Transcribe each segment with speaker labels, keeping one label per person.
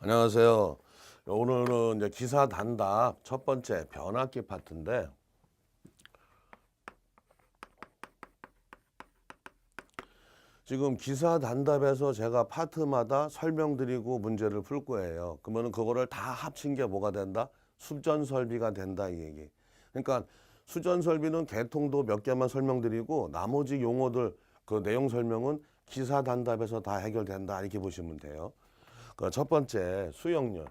Speaker 1: 안녕하세요. 오늘은 이제 기사 단답 첫 번째 변압기 파트인데, 지금 기사 단답에서 제가 파트마다 설명드리고 문제를 풀 거예요. 그러면 그거를 다 합친 게 뭐가 된다? 수전 설비가 된다 이 얘기. 그러니까 수전 설비는 개통도 몇 개만 설명드리고 나머지 용어들 그 내용 설명은 기사 단답에서 다 해결된다 이렇게 보시면 돼요. 그 첫 번째 수용률.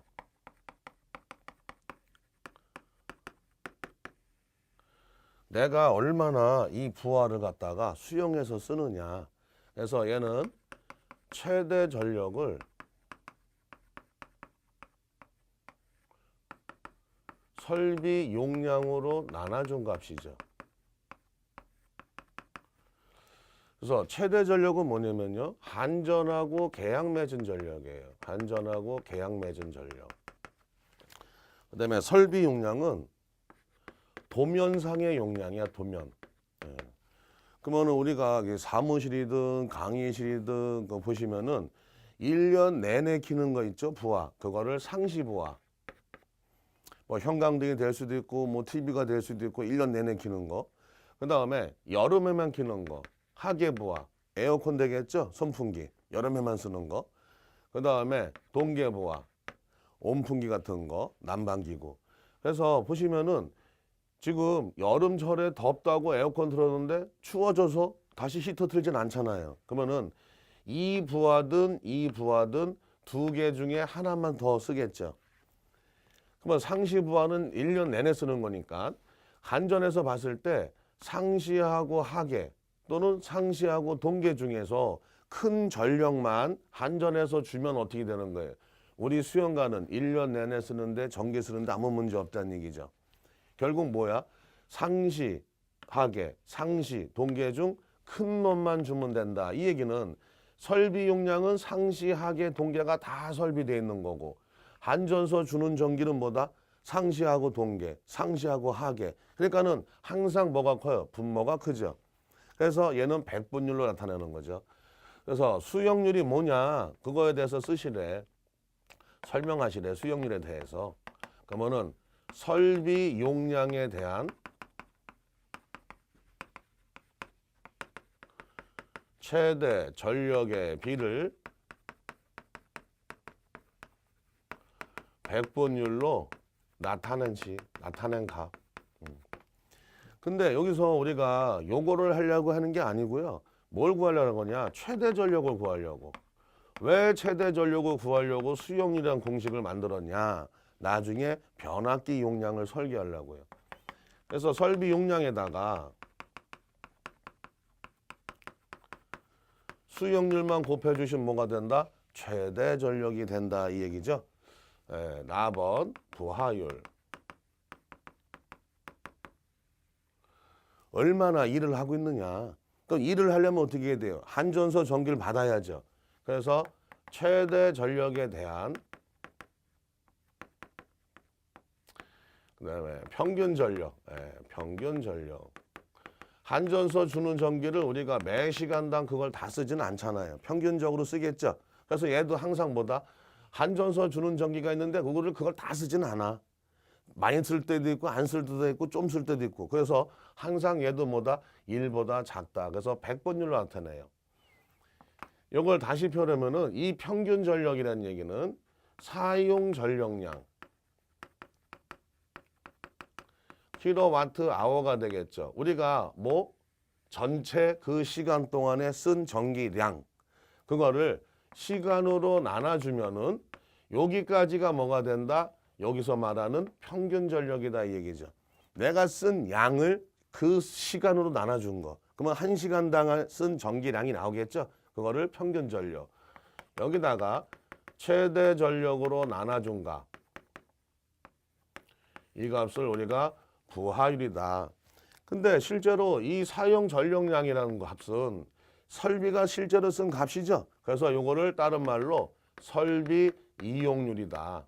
Speaker 1: 내가 얼마나 이 부하를 갖다가 수용해서 쓰느냐. 그래서 얘는 최대 전력을 설비 용량으로 나눠준 값이죠. 그래서 최대 전력은 뭐냐면요, 한전하고 계약 맺은 전력이에요. 한전하고 계약 맺은 전력. 그다음에 설비 용량은 도면상의 용량이야, 도면. 예. 그러면 우리가 사무실이든 강의실이든 그거 보시면은 1년 내내 키는 거 있죠, 부하. 그거를 상시 부하. 뭐 형광등이 될 수도 있고 뭐 TV가 될 수도 있고 1년 내내 키는 거. 그다음에 여름에만 키는 거. 하계 부하. 에어컨 되겠죠? 선풍기. 여름에만 쓰는 거. 그다음에 동계 부하. 온풍기 같은 거, 난방기구. 그래서 보시면은 지금 여름철에 덥다고 에어컨 틀었는데 추워져서 다시 히터 틀진 않잖아요. 그러면은 이 부하든 이 부하든 두 개 중에 하나만 더 쓰겠죠. 그러면 상시 부하는 1년 내내 쓰는 거니까 한전에서 봤을 때 상시하고 하계 또는 상시하고 동계 중에서 큰 전력만 한전에서 주면 어떻게 되는 거예요? 우리 수영가는 1년 내내 쓰는데 전기 쓰는데 아무 문제 없다는 얘기죠. 결국 뭐야? 상시, 하계, 상시, 동계 중 큰 놈만 주면 된다. 이 얘기는 설비 용량은 상시, 하계, 동계가 다 설비되어 있는 거고, 한전서 주는 전기는 뭐다? 상시하고 동계, 상시하고 하계. 그러니까는 항상 뭐가 커요? 분모가 크죠. 그래서 얘는 백분율로 나타내는 거죠. 그래서 수용률이 뭐냐? 그거에 대해서 쓰시래. 설명하시래. 수용률에 대해서. 그러면은 설비 용량에 대한 최대 전력의 비를 백분율로 나타낸 값. 근데 여기서 우리가 요거를 하려고 하는 게 아니고요. 뭘 구하려는 거냐? 최대 전력을 구하려고. 왜 최대 전력을 구하려고 수용률이라는 공식을 만들었냐? 나중에 변압기 용량을 설계하려고요. 그래서 설비 용량에다가 수용률만 곱해주시면 뭐가 된다? 최대 전력이 된다 이 얘기죠. 나번 부하율. 얼마나 일을 하고 있느냐. 또 일을 하려면 어떻게 해야 돼요? 한전서 전기를 받아야죠. 그래서 최대 전력에 대한 그다음에 평균 전력, 평균 전력. 한전서 주는 전기를 우리가 매 시간당 그걸 다 쓰지는 않잖아요. 평균적으로 쓰겠죠. 그래서 얘도 항상 뭐다? 한전서 주는 전기가 있는데 그걸 다 쓰지는 않아. 많이 쓸 때도 있고 안 쓸 때도 있고 좀 쓸 때도 있고. 그래서 항상 얘도 뭐다? 1보다 작다. 그래서 백분율로 나타내요. 이걸 다시 표현하면은 이 평균 전력이라는 얘기는 사용 전력량 킬로와트 아워가 되겠죠. 우리가 뭐 전체 그 시간 동안에 쓴 전기량 그거를 시간으로 나눠주면은 여기까지가 뭐가 된다? 여기서 말하는 평균 전력이다 이 얘기죠. 내가 쓴 양을 그 시간으로 나눠준 거. 그러면 1시간당 쓴 전기량이 나오겠죠. 그거를 평균 전력. 여기다가 최대 전력으로 나눠준 값. 이 값을 우리가 부하율이다. 근데 실제로 이 사용 전력량이라는 값은 설비가 실제로 쓴 값이죠. 그래서 요거를 다른 말로 설비 이용률이다.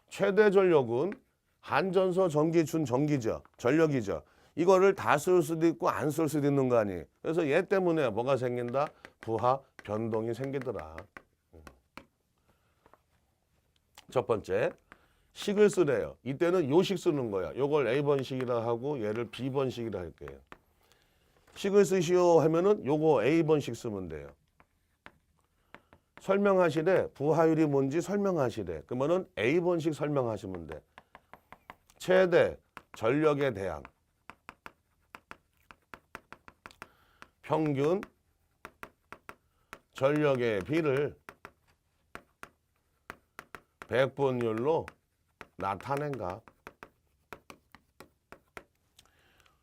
Speaker 1: 최대 전력은 한전서 전기 준 전기죠. 전력이죠. 이거를 다 쓸 수도 있고 안 쓸 수도 있는 거 아니에요. 그래서 얘 때문에 뭐가 생긴다? 부하 변동이 생기더라. 첫 번째, 식을 쓰래요. 이때는 요식 쓰는 거야. 요걸 A번식이라 하고 얘를 B번식이라 할게요. 식을 쓰시오 하면은 요거 A번식 쓰면 돼요. 설명하시래. 부하율이 뭔지 설명하시래. 그러면은 A번식 설명하시면 돼. 최대 전력에 대한 평균 전력의 비를 백분율로 나타낸 값.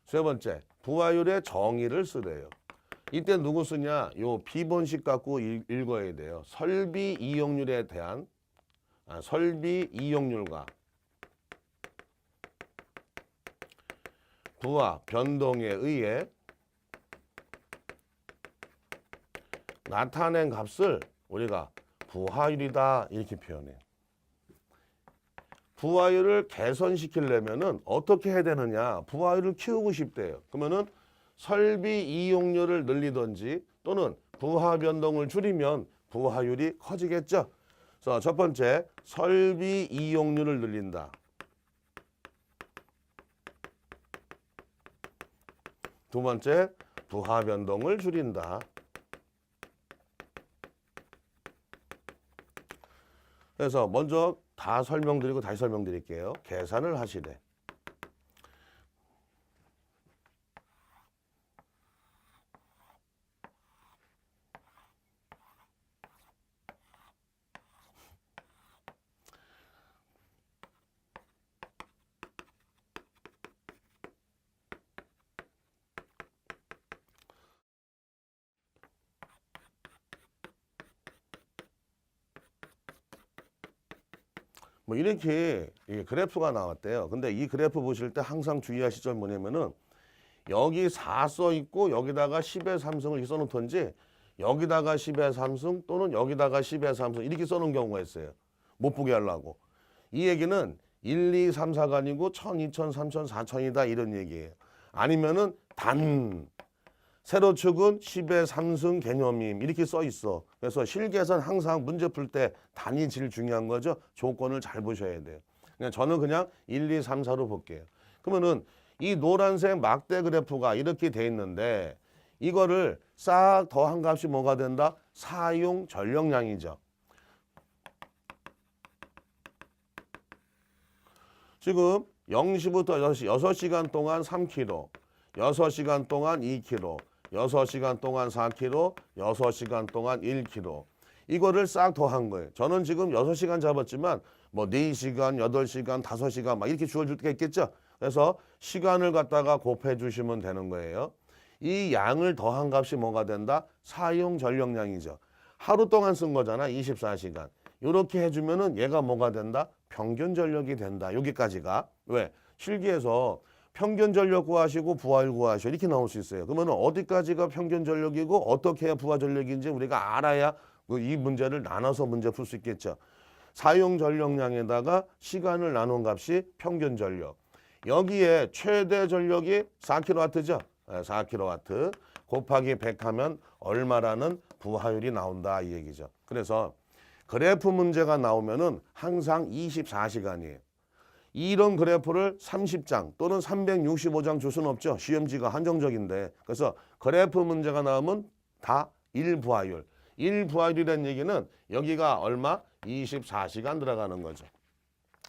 Speaker 1: 세 번째, 부하율의 정의를 쓰래요. 이때 누구 쓰냐? 요 B번식 갖고 읽어야 돼요. 설비 이용률에 대한 설비 이용률과 부하 변동에 의해 나타낸 값을 우리가 부하율이다 이렇게 표현해요. 부하율을 개선시키려면은 어떻게 해야 되느냐? 부하율을 키우고 싶대요. 그러면은 설비 이용률을 늘리든지 또는 부하 변동을 줄이면 부하율이 커지겠죠. 그래서 첫 번째, 설비 이용률을 늘린다. 두 번째, 부하 변동을 줄인다. 그래서 먼저 다 설명드리고 다시 설명드릴게요. 계산을 하시래. 뭐 이렇게 그래프가 나왔대요. 근데 이 그래프 보실 때 항상 주의하실 점이 뭐냐면은 여기 4 써 있고 여기다가 10의 3승을 이렇게 써놓던지 여기다가 10의 3승 또는 여기다가 10의 3승 이렇게 써놓은 경우가 있어요. 못 보게 하려고. 이 얘기는 1, 2, 3, 4가 아니고 1000, 2000, 3000, 4000이다 이런 얘기예요. 아니면은 단 세로축은 10의 3승 개념임 이렇게 써 있어. 그래서 실계산 항상 문제 풀 때 단위 제일 중요한 거죠. 조건을 잘 보셔야 돼요. 저는 그냥 1, 2, 3, 4로 볼게요. 그러면은 이 노란색 막대 그래프가 이렇게 돼 있는데 이거를 싹 더한 값이 뭐가 된다? 사용 전력량이죠. 지금 0시부터 6시, 6시간 동안 3kg, 6시간 동안 2kg, 6시간 동안 4kg, 6시간 동안 1kg. 이거를 싹 더한 거예요. 저는 지금 6시간 잡았지만 뭐 4시간, 8시간, 5시간 막 이렇게 주어질 때가 있겠죠. 그래서 시간을 갖다가 곱해 주시면 되는 거예요. 이 양을 더한 값이 뭐가 된다? 사용 전력량이죠. 하루 동안 쓴 거잖아. 24시간. 이렇게 해주면은 얘가 뭐가 된다? 평균 전력이 된다. 여기까지가. 왜? 실기에서 평균 전력 구하시고 부하율 구하시오 이렇게 나올 수 있어요. 그러면 어디까지가 평균 전력이고 어떻게 해야 부하 전력인지 우리가 알아야 이 문제를 나눠서 문제 풀 수 있겠죠. 사용 전력량에다가 시간을 나눈 값이 평균 전력. 여기에 최대 전력이 4kW죠. 4kW 곱하기 100 하면 얼마라는 부하율이 나온다 이 얘기죠. 그래서 그래프 문제가 나오면은 항상 24시간이에요. 이런 그래프를 30장 또는 365장 줄 수는 없죠. 시험지가 한정적인데. 그래서 그래프 문제가 나오면 다 1부하율. 1부하율이라는 얘기는 여기가 얼마? 24시간 들어가는 거죠.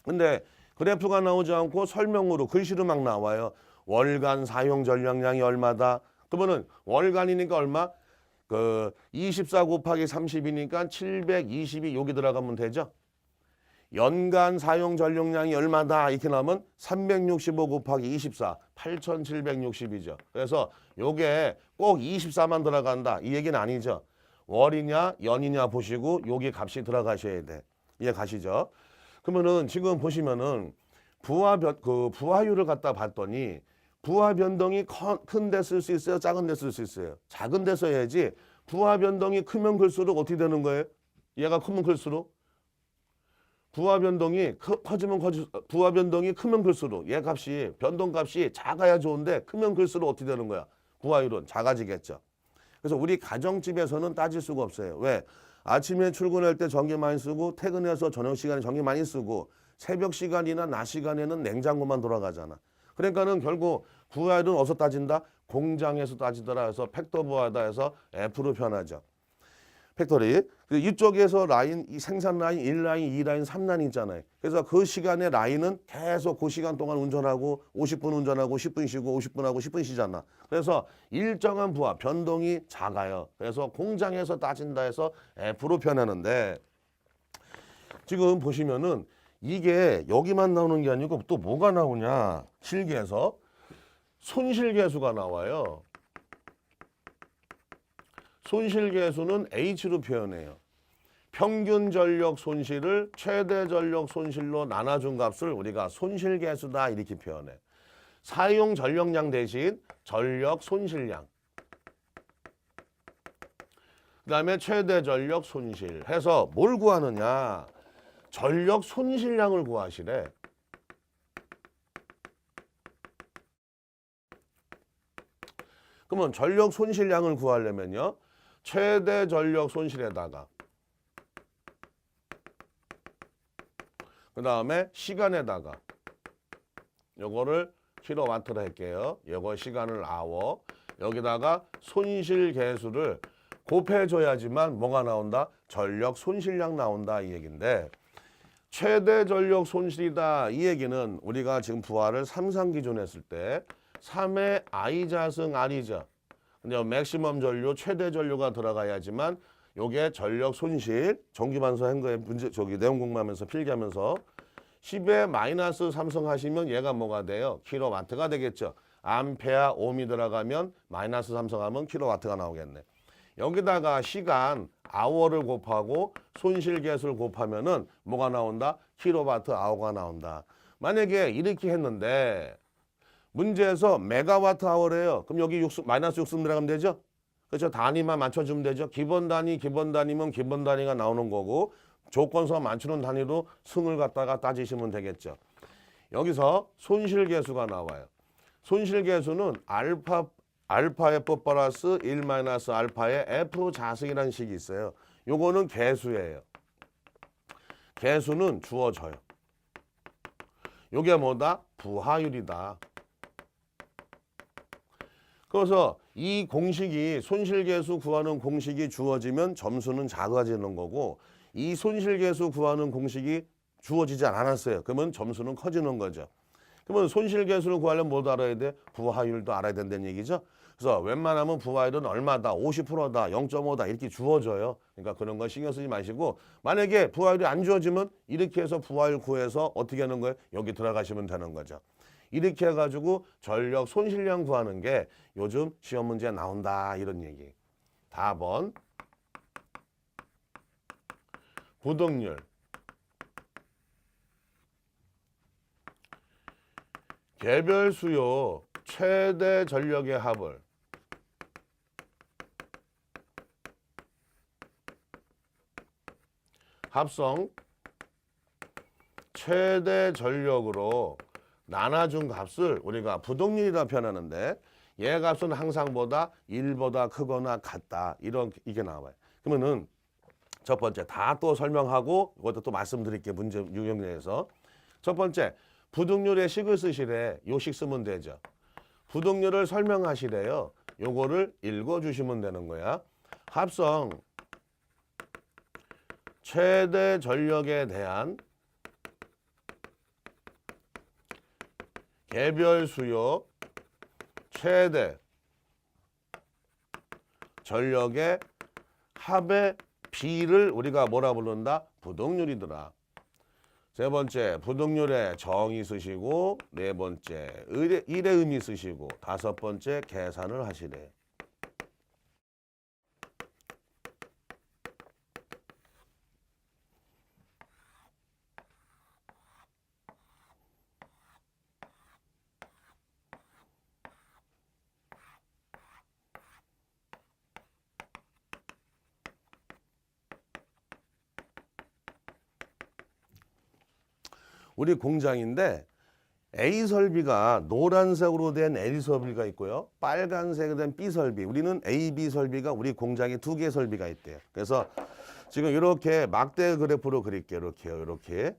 Speaker 1: 근데 그래프가 나오지 않고 설명으로 글씨로 막 나와요. 월간 사용 전력량이 얼마다. 그러면은 월간이니까 얼마? 24 곱하기 30이니까 720이 여기 들어가면 되죠. 연간 사용 전력량이 얼마다 이렇게 나오면 365 곱하기 24 8760이죠. 그래서 요게 꼭 24만 들어간다 이 얘기는 아니죠. 월이냐 연이냐 보시고 요게 값이 들어가셔야 돼. 이해 가시죠? 그러면은 지금 보시면은 부하율을 갖다 봤더니 부하 변동이 큰 데 쓸 수 있어요? 작은 데 쓸 수 있어요? 작은 데 써야지. 부하 변동이 크면 클수록 어떻게 되는 거예요? 얘가 크면 클수록 부하 변동이 부하 변동이 크면 클수록 얘 값이 변동값이 작아야 좋은데 크면 클수록 어떻게 되는 거야? 부하율은 작아지겠죠. 그래서 우리 가정집에서는 따질 수가 없어요. 왜? 아침에 출근할 때 전기 많이 쓰고 퇴근해서 저녁 시간에 전기 많이 쓰고 새벽 시간이나 낮 시간에는 냉장고만 돌아가잖아. 그러니까는 결국 부하율은 어디서 따진다? 공장에서 따지더라 해서 팩터 부하다 해서 F로 표현하죠. 팩토리. 이쪽에서 라인, 이 생산 라인 1라인, 2라인, 3라인 있잖아요. 그래서 그 시간에 라인은 계속 그 시간 동안 운전하고 50분 운전하고 10분 쉬고 50분 하고 10분 쉬잖아. 그래서 일정한 부하, 변동이 작아요. 그래서 공장에서 따진다 해서 F로 표현하는데 지금 보시면은 이게 여기만 나오는 게 아니고 또 뭐가 나오냐. 실계에서 손실계수가 나와요. 손실계수는 H로 표현해요. 평균 전력 손실을 최대 전력 손실로 나눠준 값을 우리가 손실계수다 이렇게 표현해. 사용 전력량 대신 전력 손실량. 그 다음에 최대 전력 손실 해서 뭘 구하느냐. 전력 손실량을 구하시래. 그러면 전력 손실량을 구하려면요. 최대 전력 손실에다가 그 다음에 시간에다가 요거를 킬로와트로 할게요. 요거 시간을 아워. 여기다가 손실 계수를 곱해줘야지만 뭐가 나온다? 전력 손실량 나온다 이 얘기인데 최대 전력 손실이다 이 얘기는 우리가 지금 부하를 3상 기준 했을 때 3의 I자승 R이죠. 근데 맥시멈 전류, 최대 전류가 들어가야지만 요게 전력 손실, 정규반서 한 거에 문제 저기 내용 공부하면서 필기하면서 10에 마이너스 3승 하시면 얘가 뭐가 돼요? 킬로와트가 되겠죠. 암페어 옴이 들어가면 마이너스 3승 하면 킬로와트가 나오겠네. 여기다가 시간, 아워를 곱하고 손실 계수를 곱하면은 뭐가 나온다? 킬로와트 아워가 나온다. 만약에 이렇게 했는데 문제에서 메가와트 아워래요. 그럼 여기 마이너스 6승 들어가면 되죠? 그렇죠? 단위만 맞춰주면 되죠? 기본 단위면 기본 단위가 나오는 거고 조건서 맞추는 단위로 승을 갖다가 따지시면 되겠죠. 여기서 손실계수가 나와요. 손실계수는 알파 F 플러스 1 마이너스 알파의 F 자승이라는 식이 있어요. 요거는 계수예요. 계수는 주어져요. 요게 뭐다? 부하율이다. 그래서 이 공식이 손실계수 구하는 공식이 주어지면 점수는 작아지는 거고 이 손실계수 구하는 공식이 주어지지 않았어요. 그러면 점수는 커지는 거죠. 그러면 손실계수를 구하려면 뭐도 알아야 돼? 부하율도 알아야 된다는 얘기죠. 그래서 웬만하면 부하율은 얼마다, 50%다, 0.5다 이렇게 주어져요. 그러니까 그런 거 신경 쓰지 마시고 만약에 부하율이 안 주어지면 이렇게 해서 부하율 구해서 어떻게 하는 거예요? 여기 들어가시면 되는 거죠. 이렇게 해가지고 전력 손실량 구하는 게 요즘 시험 문제에 나온다 이런 얘기. 답은 부동률, 개별 수요, 최대 전력의 합을 합성 최대 전력으로 나눠준 값을 우리가 부동률이라 표현하는데 얘 값은 항상보다 1보다 크거나 같다. 이게 나와요. 그러면은 첫 번째 다 또 설명하고 이것도 또 말씀드릴게요. 문제 유형에서 첫 번째 부동률의 식을 쓰시래. 요 식 쓰면 되죠. 부동률을 설명하시래요. 요거를 읽어주시면 되는 거야. 합성 최대 전력에 대한 개별 수요 최대 전력의 합의 비를 우리가 뭐라 부른다? 부동률이더라. 세 번째 부동률에 정의 쓰시고 네 번째 일의 의미 쓰시고 다섯 번째 계산을 하시래. 우리 공장인데 A 설비가 노란색으로 된 L 설비가 있고요. 빨간색으로 된 B 설비. 우리는 A, B 설비가 우리 공장에 두 개 설비가 있대요. 그래서 지금 이렇게 막대 그래프로 그릴게요. 이렇게요. 이렇게.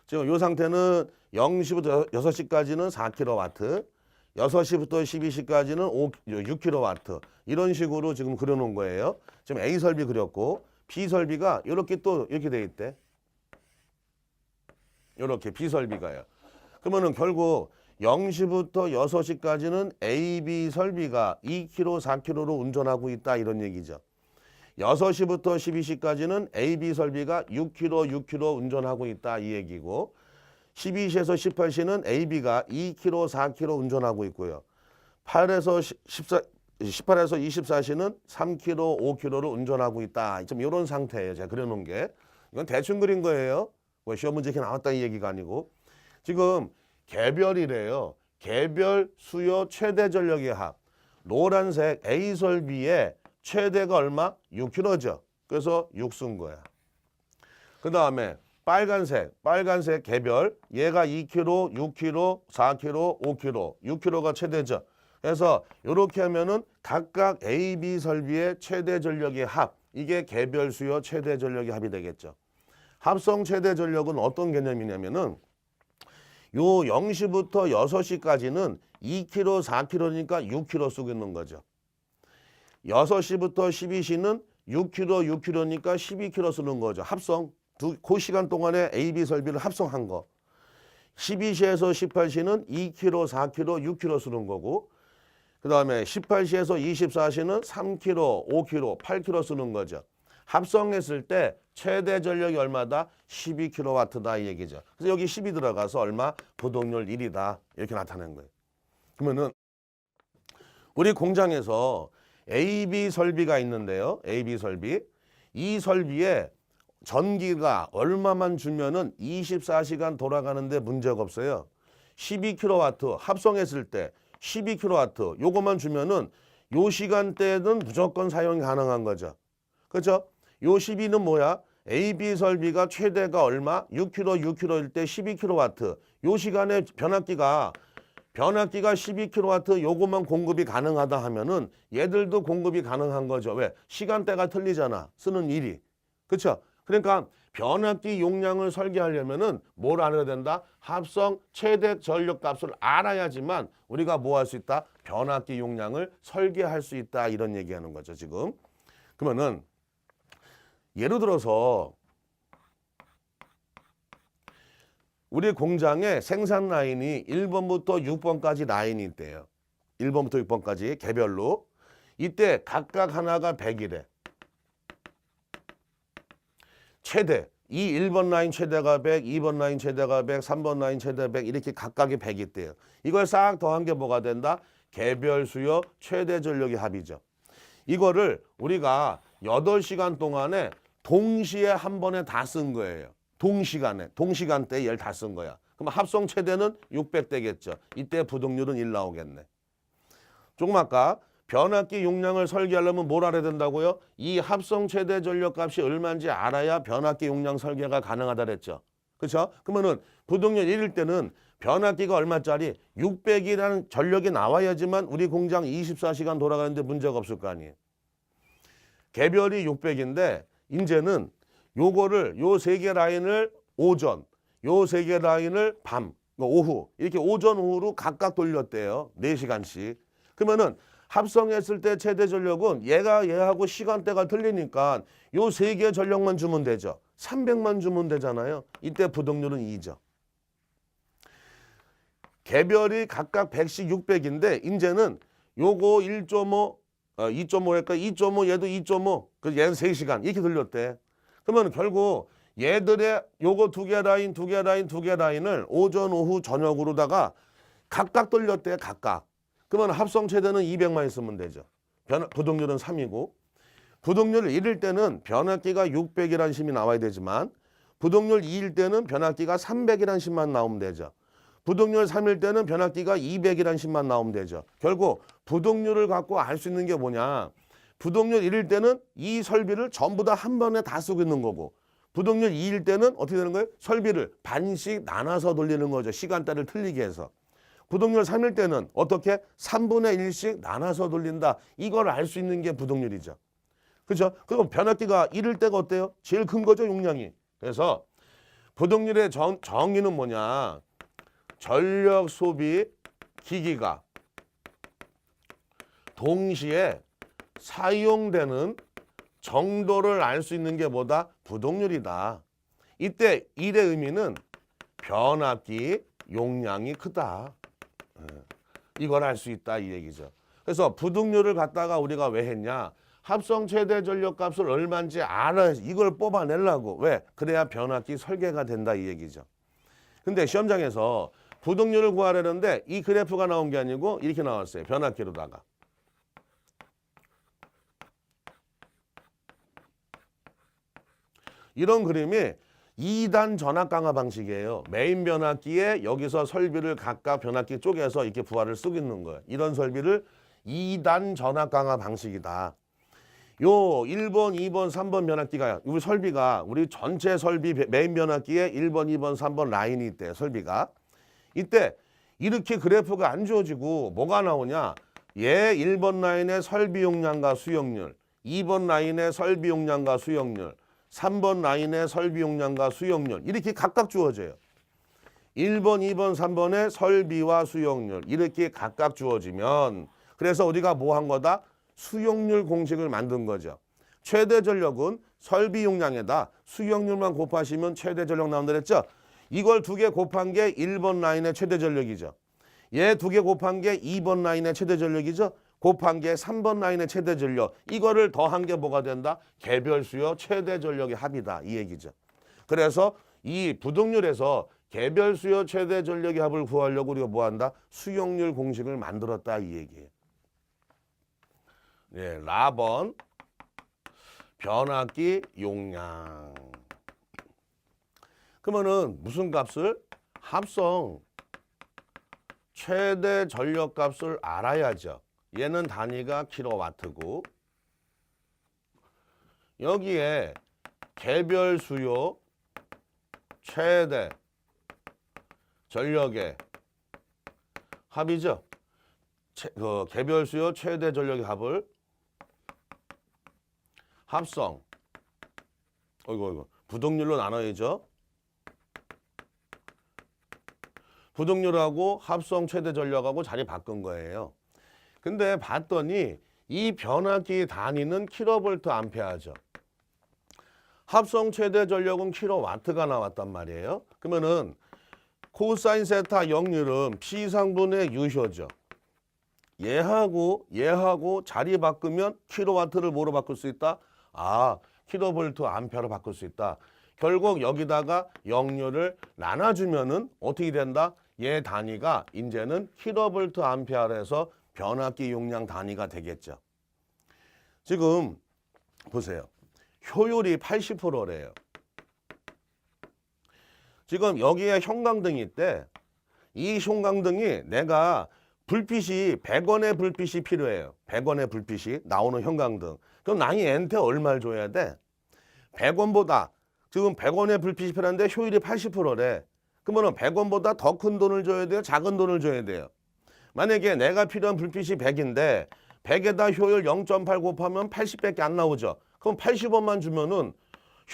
Speaker 1: 지금 이 상태는 0시부터 6시까지는 4kW, 6시부터 12시까지는 6kW 이런 식으로 지금 그려놓은 거예요. 지금 A 설비 그렸고 B 설비가 이렇게 또 이렇게 돼 있대. 이렇게 B 설비가요. 그러면은 결국 0시부터 6시까지는 A, B 설비가 2km, 4km로 운전하고 있다 이런 얘기죠. 6시부터 12시까지는 A, B 설비가 6km, 6km 운전하고 있다 이 얘기고 12시에서 18시는 AB가 2km, 4km 운전하고 있고요. 18에서 24시는 3km, 5km를 운전하고 있다. 좀 이런 상태예요. 제가 그려놓은 게. 이건 대충 그린 거예요. 뭐 시험 문제 이렇게 나왔다 이 얘기가 아니고. 지금 개별이래요. 개별 수요 최대 전력의 합. 노란색 A 설비의 최대가 얼마? 6km죠. 그래서 6 쓴 거야. 그 다음에 빨간색 개별. 얘가 2km, 6km, 4km, 5km. 6km가 최대죠. 그래서 이렇게 하면은 각각 A, B 설비의 최대 전력의 합. 이게 개별 수요 최대 전력의 합이 되겠죠. 합성 최대 전력은 어떤 개념이냐면은 요 0시부터 6시까지는 2km, 4km니까 6km 쓰고 있는 거죠. 6시부터 12시는 6km, 6km니까 12km 쓰는 거죠. 합성. 그 시간 동안에 A, B 설비를 합성한 거. 12시에서 18시는 2km, 4km, 6km 쓰는 거고 그 다음에 18시에서 24시는 3km, 5km, 8km 쓰는 거죠. 합성했을 때 최대 전력이 얼마다? 12kW다 이 얘기죠. 그래서 여기 10이 들어가서 얼마? 부동률 1이다. 이렇게 나타낸 거예요. 그러면은 우리 공장에서 AB 설비가 있는데요. AB 설비. 이 설비에 전기가 얼마만 주면은 24시간 돌아가는데 문제가 없어요. 12kW 합성했을 때 12kW 요것만 주면은 요 시간대에는 무조건 사용이 가능한 거죠. 그렇죠? 요 12는 뭐야? AB 설비가 최대가 얼마? 6kW, 6kW일 때 12kW. 요 시간에 변압기가 12kW 요것만 공급이 가능하다 하면은 얘들도 공급이 가능한 거죠. 왜? 시간대가 틀리잖아. 쓰는 일이. 그렇죠? 그러니까 변압기 용량을 설계하려면은 뭘 알아야 된다? 합성 최대 전력 값을 알아야지만 우리가 뭐 할 수 있다? 변압기 용량을 설계할 수 있다. 이런 얘기하는 거죠, 지금. 그러면은 예를 들어서 우리 공장에 생산 라인이 1번부터 6번까지 라인이 있대요. 1번부터 6번까지 개별로. 이때 각각 하나가 100이래. 최대. 이 1번 라인 최대가 100, 2번 라인 최대가 100, 3번 라인 최대가 100 이렇게 각각이 100이 있대요. 이걸 싹 더한 게 뭐가 된다? 개별 수요 최대 전력의 합이죠. 이거를 우리가 8시간 동안에 동시에 한 번에 다 쓴 거예요. 동시간대에 얘를 다 쓴 거야. 그럼 합성 최대는 600되겠죠. 이때 부동률은 1 나오겠네. 조금 아까 변압기 용량을 설계하려면 뭘 알아야 된다고요? 이 합성 최대 전력값이 얼마인지 알아야 변압기 용량 설계가 가능하다 그랬죠. 그렇죠? 그러면은 부동률 1일 때는 변압기가 얼마짜리? 600이라는 전력이 나와야지만 우리 공장 24시간 돌아가는데 문제가 없을 거 아니에요. 개별이 600인데 이제는 요거를 요 세 개 라인을 오전, 요 세 개 라인을 밤, 오후 이렇게 오전 오후로 각각 돌렸대요. 4시간씩. 그러면은 합성했을 때 최대 전력은 얘하고 시간대가 틀리니까 요 세 개 전력만 주면 되죠. 300만 주면 되잖아요. 이때 부동률은 2죠. 개별이 각각 100씩 600인데 이제는 요거 1.5, 2.5랄까 2.5 얘도 2.5 그래서 얘는 3시간 이렇게 돌렸대. 그러면 결국 얘들의 요거 두 개 라인을 오전 오후 저녁으로다가 각각 돌렸대. 각각. 그러면 합성 최대는 200만 있으면 되죠. 부동률은 3이고 부동률 1일 때는 변압기가 600이라는 심이 나와야 되지만 부동률 2일 때는 변압기가 300이라는 심만 나오면 되죠. 부동률 3일 때는 변압기가 200이라는 심만 나오면 되죠. 결국 부동률을 갖고 알 수 있는 게 뭐냐. 부동률 1일 때는 이 설비를 전부 다 한 번에 다 쓰고 있는 거고 부동률 2일 때는 어떻게 되는 거예요? 설비를 반씩 나눠서 돌리는 거죠. 시간대를 틀리게 해서. 부동률 3일 때는 어떻게? 3분의 1씩 나눠서 돌린다. 이걸 알 수 있는 게 부동률이죠. 그죠? 그럼 변압기가 이럴 때가 어때요? 제일 큰 거죠, 용량이. 그래서 부동률의 정의는 뭐냐? 전력 소비 기기가 동시에 사용되는 정도를 알 수 있는 게 뭐다? 부동률이다. 이때 일의 의미는 변압기 용량이 크다. 이걸 알 수 있다 이 얘기죠. 그래서 부동률을 갖다가 우리가 왜 했냐? 합성 최대 전력값을 얼마인지 알아야 이걸 뽑아내려고. 왜? 그래야 변압기 설계가 된다 이 얘기죠. 근데 시험장에서 부동률을 구하려는데 이 그래프가 나온 게 아니고 이렇게 나왔어요. 변압기로다가. 이런 그림이 2단 전압 강화 방식이에요. 메인 변압기에 여기서 설비를 각각 변압기 쪼개서 이렇게 부하를 쓰고 있는 거예요. 이런 설비를 2단 전압 강화 방식이다. 요 1번, 2번, 3번 변압기가 우리 설비가 우리 전체 설비 메인 변압기에 1번, 2번, 3번 라인이 있대. 설비가. 이때 이렇게 그래프가 안 주어지고 뭐가 나오냐? 얘 1번 라인의 설비 용량과 수용률, 2번 라인의 설비 용량과 수용률, 3번 라인의 설비 용량과 수용률 이렇게 각각 주어져요. 1번, 2번, 3번의 설비와 수용률 이렇게 각각 주어지면 그래서 우리가 뭐 한 거다? 수용률 공식을 만든 거죠. 최대 전력은 설비 용량에다 수용률만 곱하시면 최대 전력 나온다 그랬죠? 이걸 두 개 곱한 게 1번 라인의 최대 전력이죠. 얘 두 개 곱한 게 2번 라인의 최대 전력이죠. 곱한 게 3번 라인의 최대 전력. 이거를 더한 게 뭐가 된다? 개별 수요 최대 전력의 합이다. 이 얘기죠. 그래서 이 부동률에서 개별 수요 최대 전력의 합을 구하려고 우리가 뭐 한다? 수용률 공식을 만들었다. 이 얘기예요. 네, 라번 변압기 용량. 그러면은 무슨 값을? 합성 최대 전력 값을 알아야죠. 얘는 단위가 킬로와트고 여기에 개별 수요 최대 전력의 합이죠. 개별 수요 최대 전력의 합을 합성 어이구 부동률로 나눠야죠. 부동률하고 합성 최대 전력하고 자리 바꾼 거예요. 근데 봤더니 이 변압기 단위는 킬로볼트 암페어죠. 합성 최대 전력은 킬로와트가 나왔단 말이에요. 그러면은 코사인 세타 역률은 P상분의 U효죠. 얘하고 자리 바꾸면 킬로와트를 뭐로 바꿀 수 있다? 아, 킬로볼트 암페어로 바꿀 수 있다. 결국 여기다가 역률을 나눠주면은 어떻게 된다? 얘 단위가 이제는 킬로볼트 암페어에서 변압기 용량 단위가 되겠죠. 지금 보세요. 효율이 80%래요. 지금 여기에 형광등이 있대. 이 형광등이 내가 불빛이 100원의 불빛이 필요해요. 100원의 불빛이 나오는 형광등. 그럼 나이 N테 얼마를 줘야 돼? 100원보다 지금 100원의 불빛이 필요한데 효율이 80%래. 그러면 100원보다 더 큰 돈을 줘야 돼요? 작은 돈을 줘야 돼요? 만약에 내가 필요한 불빛이 100인데 100에다 효율 0.8 곱하면 80밖에 안 나오죠. 그럼 80원만 주면은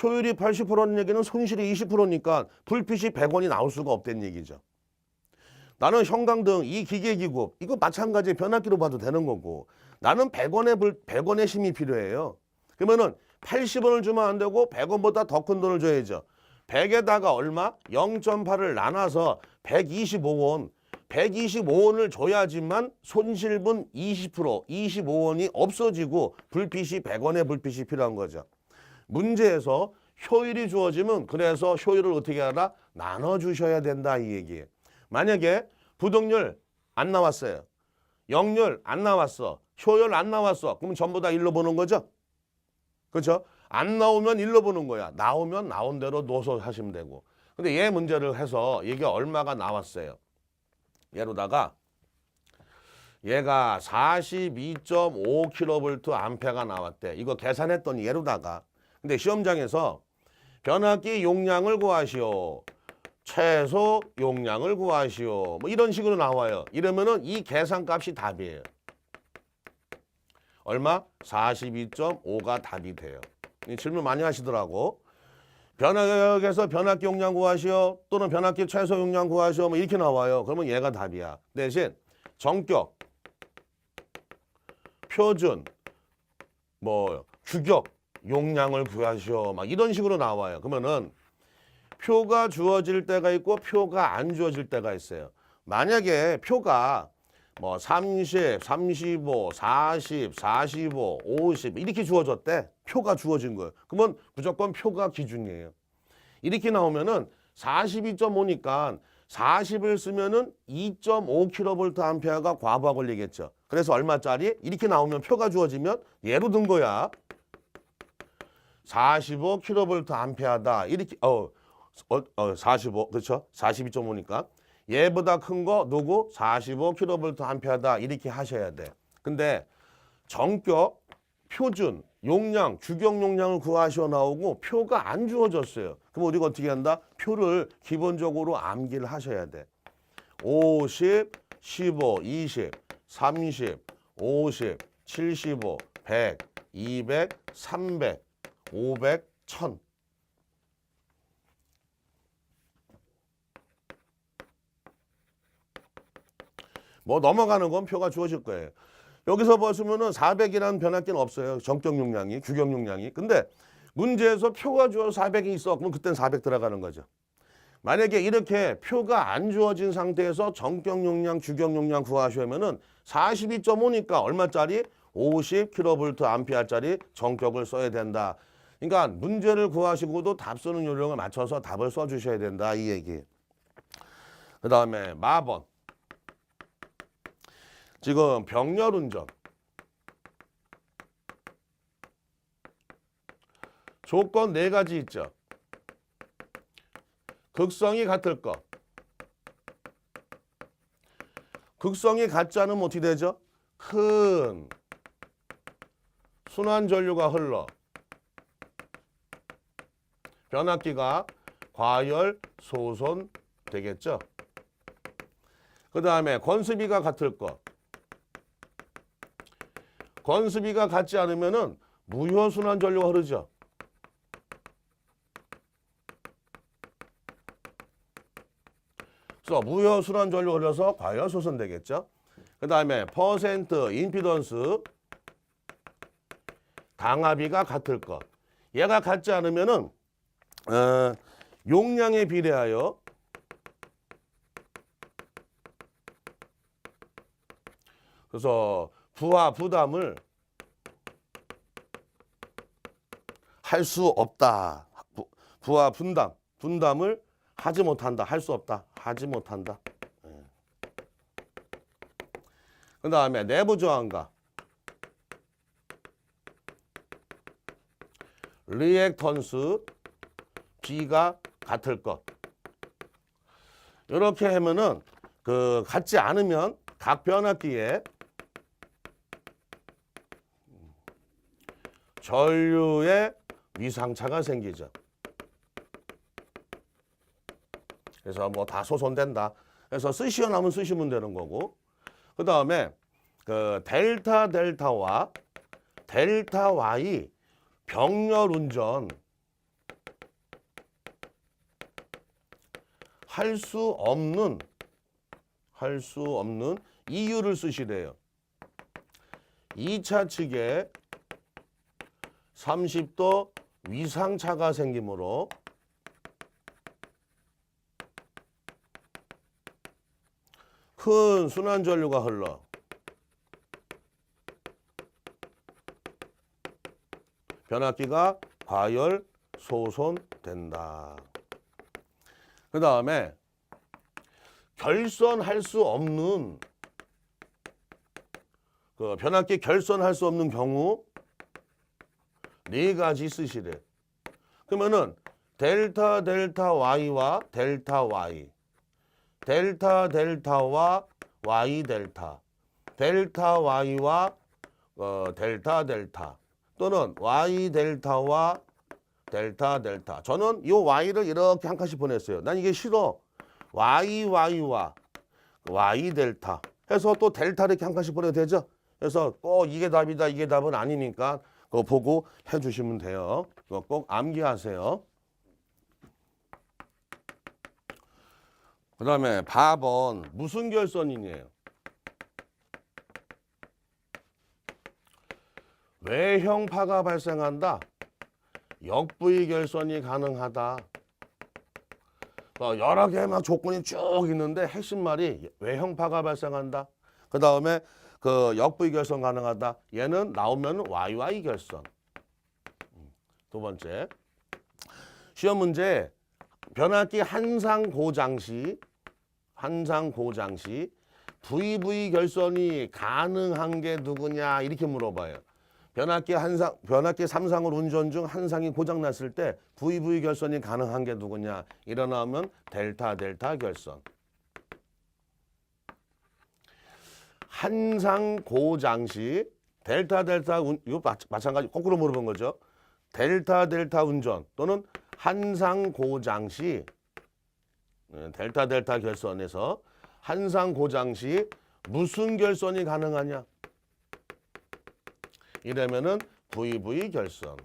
Speaker 1: 효율이 80%는 얘기는 손실이 20%니까 불빛이 100원이 나올 수가 없다는 얘기죠. 나는 형광등, 이 기계기구 이거 마찬가지 변압기로 봐도 되는 거고 나는 100원의 힘이 필요해요. 그러면은 80원을 주면 안 되고 100원보다 더 큰 돈을 줘야죠. 100에다가 얼마? 0.8을 나눠서 125원. 125원을 줘야지만 손실분 20%, 25원이 없어지고 불빛이 100원의 불빛이 필요한 거죠. 문제에서 효율이 주어지면 그래서 효율을 어떻게 하라? 나눠주셔야 된다 이 얘기예요. 만약에 부동률 안 나왔어요. 역률 안 나왔어. 효율 안 나왔어. 그럼 전부 다 일로 보는 거죠. 그렇죠? 안 나오면 일로 보는 거야. 나오면 나온 대로 넣어서 하시면 되고. 근데 얘 문제를 해서 이게 얼마가 나왔어요. 얘로다가 얘가 42.5kV 암페어가 나왔대. 이거 계산했더니 얘로다가 근데 시험장에서 변압기 용량을 구하시오. 최소 용량을 구하시오. 뭐 이런 식으로 나와요. 이러면은 이 계산값이 답이에요. 얼마? 42.5가 답이 돼요. 이 질문 많이 하시더라고. 변화역에서 변압기 용량 구하시오 또는 변압기 최소 용량 구하시오 뭐 이렇게 나와요. 그러면 얘가 답이야. 대신 정격, 표준, 뭐 규격 용량을 구하시오 막 이런 식으로 나와요. 그러면은 표가 주어질 때가 있고 표가 안 주어질 때가 있어요. 만약에 표가 뭐 30, 35, 40, 45, 50 이렇게 주어졌대. 표가 주어진 거예요. 그러면 무조건 표가 기준이에요. 이렇게 나오면은 42.5니까 40을 쓰면은 2.5kVA가 과부하 걸리겠죠. 그래서 얼마짜리? 이렇게 나오면 표가 주어지면 예로 든 거야. 45kVA다. 이렇게 45 그렇죠? 42.5니까 얘보다 큰 거 누구? 45kVA다. 이렇게 하셔야 돼. 근데 정격, 표준, 용량, 규격 용량을 구하셔 나오고 표가 안 주어졌어요. 그럼 우리가 어떻게 한다? 표를 기본적으로 암기를 하셔야 돼. 50, 15, 20, 30, 50, 75, 100, 200, 300, 500, 1000. 뭐 넘어가는 건 표가 주어질 거예요. 여기서 보시면은 400이라는 변압기는 없어요. 정격 용량이, 규격 용량이. 근데 문제에서 표가 주어서 400이 있어. 그럼 그땐 400 들어가는 거죠. 만약에 이렇게 표가 안 주어진 상태에서 정격 용량, 규격 용량 구하시면은 42.5니까 얼마짜리? 50kVA짜리 정격을 써야 된다. 그러니까 문제를 구하시고도 답 쓰는 요령을 맞춰서 답을 써주셔야 된다. 이 얘기. 그 다음에 마번. 지금 병렬운전. 조건 4가지 있죠. 극성이 같을 것. 극성이 같지 않으면 어떻게 되죠? 큰 순환전류가 흘러 변압기가 과열 소손 되겠죠. 그 다음에 건수비가 같을 것. 건수비가 같지 않으면은 무효순환전류가 흐르죠. 그래서 무효순환전류 흘러서 과열 소손 되겠죠. 그 다음에 퍼센트 임피던스 당합비가 같을 것. 얘가 같지 않으면은 용량에 비례하여 그래서 부하 부담을 할 수 없다. 부하 분담을 하지 못한다. 할 수 없다. 하지 못한다. 그 다음에 내부 저항과 리액턴스 B가 같을 것. 이렇게 하면은 같지 않으면 각 변압기에 전류의 위상차가 생기죠. 그래서 뭐 다 소손된다. 그래서 쓰시오 나면 쓰시면 되는 거고. 그 다음에 델타 델타와 델타 Y 병렬운전 할 수 없는 이유를 쓰시래요. 2차 측에 30도 위상차가 생기므로 큰 순환전류가 흘러 변압기가 과열 소손된다. 그 다음에 결선할 수 없는 변압기 결선할 수 없는 경우 4가지 쓰시래. 그러면은 델타 델타 Y와 델타 Y, 델타 델타와 Y 델타, 델타 Y와 델타 델타 또는 Y 델타와 델타 델타. 저는 이 Y를 이렇게 한 칸씩 보냈어요. 난 이게 싫어. YY와 Y 델타 해서 또 델타 이렇게 한 칸씩 보내도 되죠? 그래서 꼭 이게 답이다, 이게 답은 아니니까 그거 보고 해주시면 돼요. 그거 꼭 암기하세요. 그 다음에 밥은 무슨 결선이에요? 외형파가 발생한다. 역부위 결선이 가능하다. 여러 개 막 조건이 쭉 있는데 핵심 말이 외형파가 발생한다. 그 다음에 그 역부위 결선 가능하다. 얘는 나오면 YY 결선. 두 번째 시험 문제 변압기 한상고장시 VV 결선이 가능한 게 누구냐 이렇게 물어봐요. 변압기 3상을 운전 중 한 상이 고장났을 때 VV 결선이 가능한 게 누구냐 일어나면 델타 결선. 한상 고장 시 델타 이거 마찬가지 거꾸로 물어본 거죠. 델타 운전 또는 한상 고장 시 델타 결선에서 한상 고장 시 무슨 결선이 가능하냐? 이러면은 VV 결선.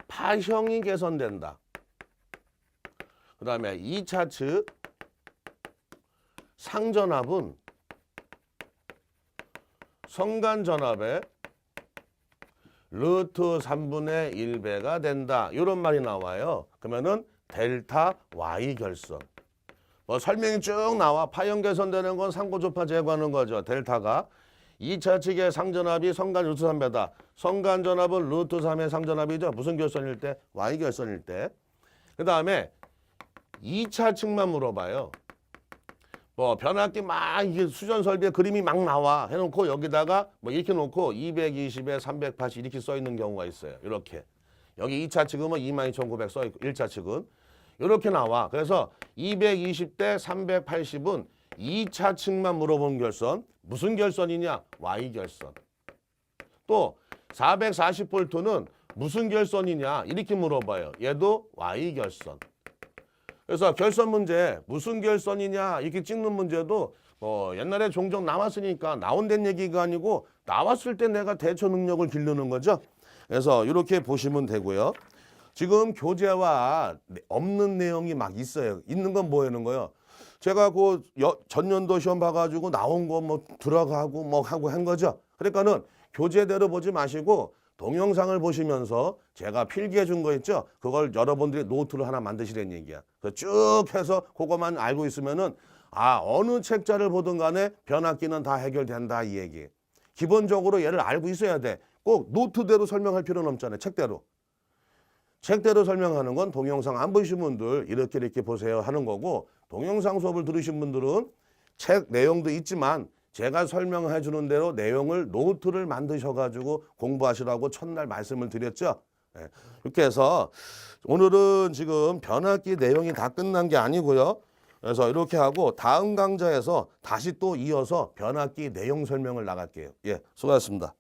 Speaker 1: 파형이 개선된다. 그 다음에 2차 측 상전압은 성간전압의 루트 3분의 1배가 된다. 이런 말이 나와요. 그러면은 델타 Y 결선. 뭐 설명이 쭉 나와. 파형 개선되는 건 상고조파 제거하는 거죠. 델타가. 2차 측의 상전압이 성간 루트 3배다. 성간전압은 루트 3의 상전압이죠. 무슨 결선일 때? Y 결선일 때. 그 다음에 2차 측만 물어봐요. 뭐 변압기 막 이게 수전 설비에 그림이 막 나와 해놓고 여기다가 뭐 이렇게 놓고 220에 380 이렇게 써 있는 경우가 있어요. 이렇게 여기 2차 측은 22,900 써 있고 1차 측은 이렇게 나와. 그래서 220대 380은 2차 측만 물어본 결선. 무슨 결선이냐? Y 결선. 또 440V는 무슨 결선이냐? 이렇게 물어봐요. 얘도 Y 결선. 그래서 결선 문제 무슨 결선이냐 이렇게 찍는 문제도 옛날에 종종 나왔으니까 나온다는 얘기가 아니고 나왔을 때 내가 대처 능력을 기르는 거죠. 그래서 이렇게 보시면 되고요. 지금 교재와 없는 내용이 막 있어요. 있는 건 뭐하는 거예요? 제가 그 전년도 시험 봐가지고 나온 거 뭐 들어가고 뭐 하고 한 거죠. 그러니까는 교재대로 보지 마시고 동영상을 보시면서 제가 필기해 준 거 있죠? 그걸 여러분들이 노트를 하나 만드시라는 얘기야. 쭉 해서 그것만 알고 있으면은 어느 책자를 보든 간에 변압기는 다 해결된다 이 얘기. 기본적으로 얘를 알고 있어야 돼. 꼭 노트대로 설명할 필요는 없잖아요. 책대로. 책대로 설명하는 건 동영상 안 보신 분들 이렇게 보세요 하는 거고 동영상 수업을 들으신 분들은 책 내용도 있지만 제가 설명해 주는 대로 내용을 노트를 만드셔가지고 공부하시라고 첫날 말씀을 드렸죠. 이렇게 해서 오늘은 지금 변압기 내용이 다 끝난 게 아니고요. 그래서 이렇게 하고 다음 강좌에서 다시 또 이어서 변압기 내용 설명을 나갈게요. 예, 수고하셨습니다.